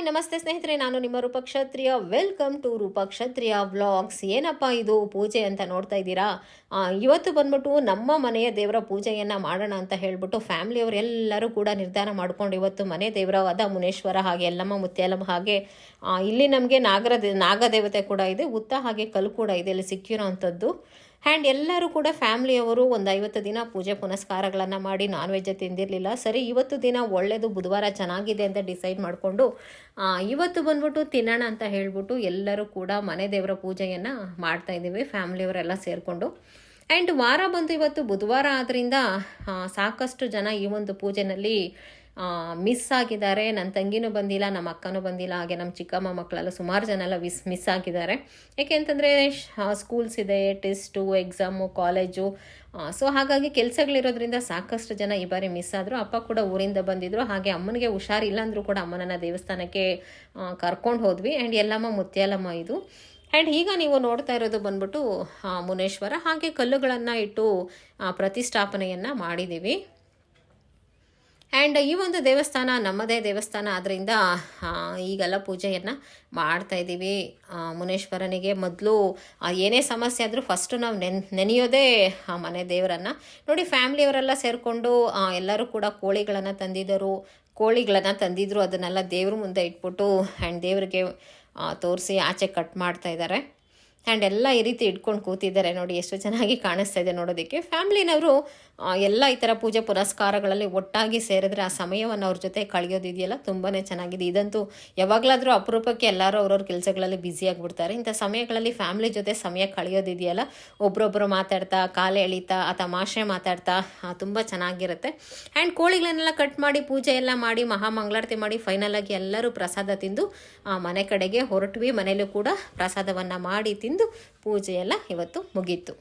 Hi ನಮಸ್ತೆ ಸ್ನೇಹಿತರೆ, ನಾನು ನಿಮ್ಮ ರೂಪ ಕ್ಷತ್ರಿಯ. ವೆಲ್ಕಮ್ ಟು ರೂಪ ಕ್ಷತ್ರಿಯ ವ್ಲಾಗ್ಸ್. ಏನಪ್ಪ ಇದು ಪೂಜೆ ಅಂತ ನೋಡ್ತಾ ಇದ್ದೀರಾ? ಇವತ್ತು ಬಂದ್ಬಿಟ್ಟು ನಮ್ಮ ಮನೆಯ ದೇವರ ಪೂಜೆಯನ್ನು ಮಾಡೋಣ ಅಂತ ಹೇಳ್ಬಿಟ್ಟು ಫ್ಯಾಮಿಲಿಯವರೆಲ್ಲರೂ ಕೂಡ ನಿರ್ಧಾರ ಮಾಡ್ಕೊಂಡು ಇವತ್ತು ಮನೆ ದೇವರಾದ ಮುನೇಶ್ವರ ಹಾಗೆ ಎಲ್ಲಮ್ಮ ಮುತ್ಯಾಲಮ್ಮ ಹಾಗೆ ಇಲ್ಲಿ ನಮಗೆ ನಾಗದೇವತೆ ಕೂಡ ಇದೆ, ಹುತ್ತ ಹಾಗೆ ಕಲ್ಲು ಕೂಡ ಇದೆ ಇಲ್ಲಿ ಸಿಕ್ಕಿರೋ ಅಂಥದ್ದು. ಆ್ಯಂಡ್ ಎಲ್ಲರೂ ಕೂಡ ಫ್ಯಾಮ್ಲಿಯವರು ಒಂದು 50 ದಿನ ಪೂಜೆ ಪುನಸ್ಕಾರಗಳನ್ನು ಮಾಡಿ ನಾನ್ ವೆಜ್ ತಿಂದಿರಲಿಲ್ಲ. ಸರಿ, ಇವತ್ತು ದಿನ ಒಳ್ಳೆಯದು, ಬುಧವಾರ ಚೆನ್ನಾಗಿದೆ ಅಂತ ಡಿಸೈಡ್ ಮಾಡಿಕೊಂಡು ಇವತ್ತು ಬಂದ್ಬಿಟ್ಟು ತಿನ್ನೋಣ ಅಂತ ಹೇಳ್ಬಿಟ್ಟು ಎಲ್ಲರೂ ಕೂಡ ಮನೆ ದೇವರ ಪೂಜೆಯನ್ನು ಮಾಡ್ತಾಯಿದ್ದೀವಿ ಫ್ಯಾಮ್ಲಿಯವರೆಲ್ಲ ಸೇರಿಕೊಂಡು. ಆ್ಯಂಡ್ ವಾರ ಬಂತು, ಇವತ್ತು ಬುಧವಾರ ಆದ್ದರಿಂದ ಸಾಕಷ್ಟು ಜನ ಈ ಒಂದು ಪೂಜೆನಲ್ಲಿ ಮಿಸ್ ಆಗಿದ್ದಾರೆ. ನನ್ನ ತಂಗಿನೂ ಬಂದಿಲ್ಲ, ನಮ್ಮ ಅಕ್ಕನೂ ಬಂದಿಲ್ಲ, ಹಾಗೆ ನಮ್ಮ ಚಿಕ್ಕಮ್ಮ ಮಕ್ಕಳೆಲ್ಲ ಸುಮಾರು ಜನ ಎಲ್ಲ ಮಿಸ್ ಆಗಿದ್ದಾರೆ. ಯಾಕೆ ಅಂತಂದರೆ ಸ್ಕೂಲ್ಸ್ ಇದೆ, ಟೆಸ್ಟು, ಎಕ್ಸಾಮು, ಕಾಲೇಜು, ಸೊ ಹಾಗಾಗಿ ಕೆಲಸಗಳಿರೋದ್ರಿಂದ ಸಾಕಷ್ಟು ಜನ ಈ ಬಾರಿ ಮಿಸ್ ಆದರು. ಅಪ್ಪ ಕೂಡ ಊರಿಂದ ಬಂದಿದ್ದರು, ಹಾಗೆ ಅಮ್ಮನಿಗೆ ಹುಷಾರಿಲ್ಲ ಅಂದರೂ ಕೂಡ ಅಮ್ಮನನ್ನು ದೇವಸ್ಥಾನಕ್ಕೆ ಕರ್ಕೊಂಡು ಹೋದ್ವಿ. ಆ್ಯಂಡ್ ಎಲ್ಲಮ್ಮ ಮುತ್ಯಾಲಮ್ಮ ಇದು. ಆ್ಯಂಡ್ ಈಗ ನೀವು ನೋಡ್ತಾ ಇರೋದು ಬಂದ್ಬಿಟ್ಟು ಮುನೇಶ್ವರ, ಹಾಗೆ ಕಲ್ಲುಗಳನ್ನು ಇಟ್ಟು ಪ್ರತಿಷ್ಠಾಪನೆಯನ್ನು ಮಾಡಿದ್ದೀವಿ. ಆ್ಯಂಡ್ ಈ ಒಂದು ದೇವಸ್ಥಾನ ನಮ್ಮದೇ ದೇವಸ್ಥಾನ ಆದ್ದರಿಂದ ಈಗೆಲ್ಲ ಪೂಜೆಯನ್ನು ಮಾಡ್ತಾಯಿದ್ದೀವಿ ಮುನೇಶ್ವರನಿಗೆ. ಮೊದಲು ಏನೇ ಸಮಸ್ಯೆ ಆದರೂ ಫಸ್ಟು ನಾವು ನೆನೆಯೋದೇ ಮನೆ ದೇವರನ್ನು. ನೋಡಿ, ಫ್ಯಾಮ್ಲಿಯವರೆಲ್ಲ ಸೇರಿಕೊಂಡು ಎಲ್ಲರೂ ಕೂಡ ಕೋಳಿಗಳನ್ನು ತಂದಿದ್ದರು. ಅದನ್ನೆಲ್ಲ ದೇವ್ರ ಮುಂದೆ ಇಟ್ಬಿಟ್ಟು ಆ್ಯಂಡ್ ದೇವರಿಗೆ ತೋರಿಸಿ ಆಚೆ ಕಟ್ ಮಾಡ್ತಾಯಿದ್ದಾರೆ. ಆ್ಯಂಡ್ ಎಲ್ಲ ಈ ರೀತಿ ಇಟ್ಕೊಂಡು ಕೂತಿದ್ದಾರೆ. ನೋಡಿ ಎಷ್ಟು ಚೆನ್ನಾಗಿ ಕಾಣಿಸ್ತಾ ಇದೆ ನೋಡೋದಕ್ಕೆ. ಫ್ಯಾಮ್ಲಿನವರು ಎಲ್ಲ ಈ ಥರ ಪೂಜೆ ಪುನಸ್ಕಾರಗಳಲ್ಲಿ ಒಟ್ಟಾಗಿ ಸೇರಿದ್ರೆ ಆ ಸಮಯವನ್ನು ಅವ್ರ ಜೊತೆ ಕಳೆಯೋದಿದೆಯಲ್ಲ, ತುಂಬಾ ಚೆನ್ನಾಗಿದೆ. ಇದಂತೂ ಯಾವಾಗಲಾದರೂ ಅಪರೂಪಕ್ಕೆ ಎಲ್ಲರೂ ಅವ್ರವ್ರ ಕೆಲಸಗಳಲ್ಲಿ ಬ್ಯುಸಿಯಾಗಿಬಿಡ್ತಾರೆ. ಇಂಥ ಸಮಯಗಳಲ್ಲಿ ಫ್ಯಾಮ್ಲಿ ಜೊತೆ ಸಮಯ ಕಳೆಯೋದಿದೆಯಲ್ಲ, ಒಬ್ರೊಬ್ಬರು ಮಾತಾಡ್ತಾ, ಕಾಲು ಎಳಿತಾ, ಆ ತಮಾಷೆ ಮಾತಾಡ್ತಾ ತುಂಬ ಚೆನ್ನಾಗಿರುತ್ತೆ. ಆ್ಯಂಡ್ ಕೋಳಿಗಳನ್ನೆಲ್ಲ ಕಟ್ ಮಾಡಿ ಪೂಜೆ ಎಲ್ಲ ಮಾಡಿ ಮಹಾಮಂಗಳಾರತಿ ಮಾಡಿ ಫೈನಲ್ ಆಗಿ ಎಲ್ಲರೂ ಪ್ರಸಾದ ತಿಂದು ಮನೆ ಕಡೆಗೆ ಹೊರಟ್ವಿ. ಮನೇಲೂ ಕೂಡ ಪ್ರಸಾದವನ್ನು ಮಾಡಿ ತಿಂದು ಪೂಜೆಯೆಲ್ಲ ಇವತ್ತು ಮುಗೀತು.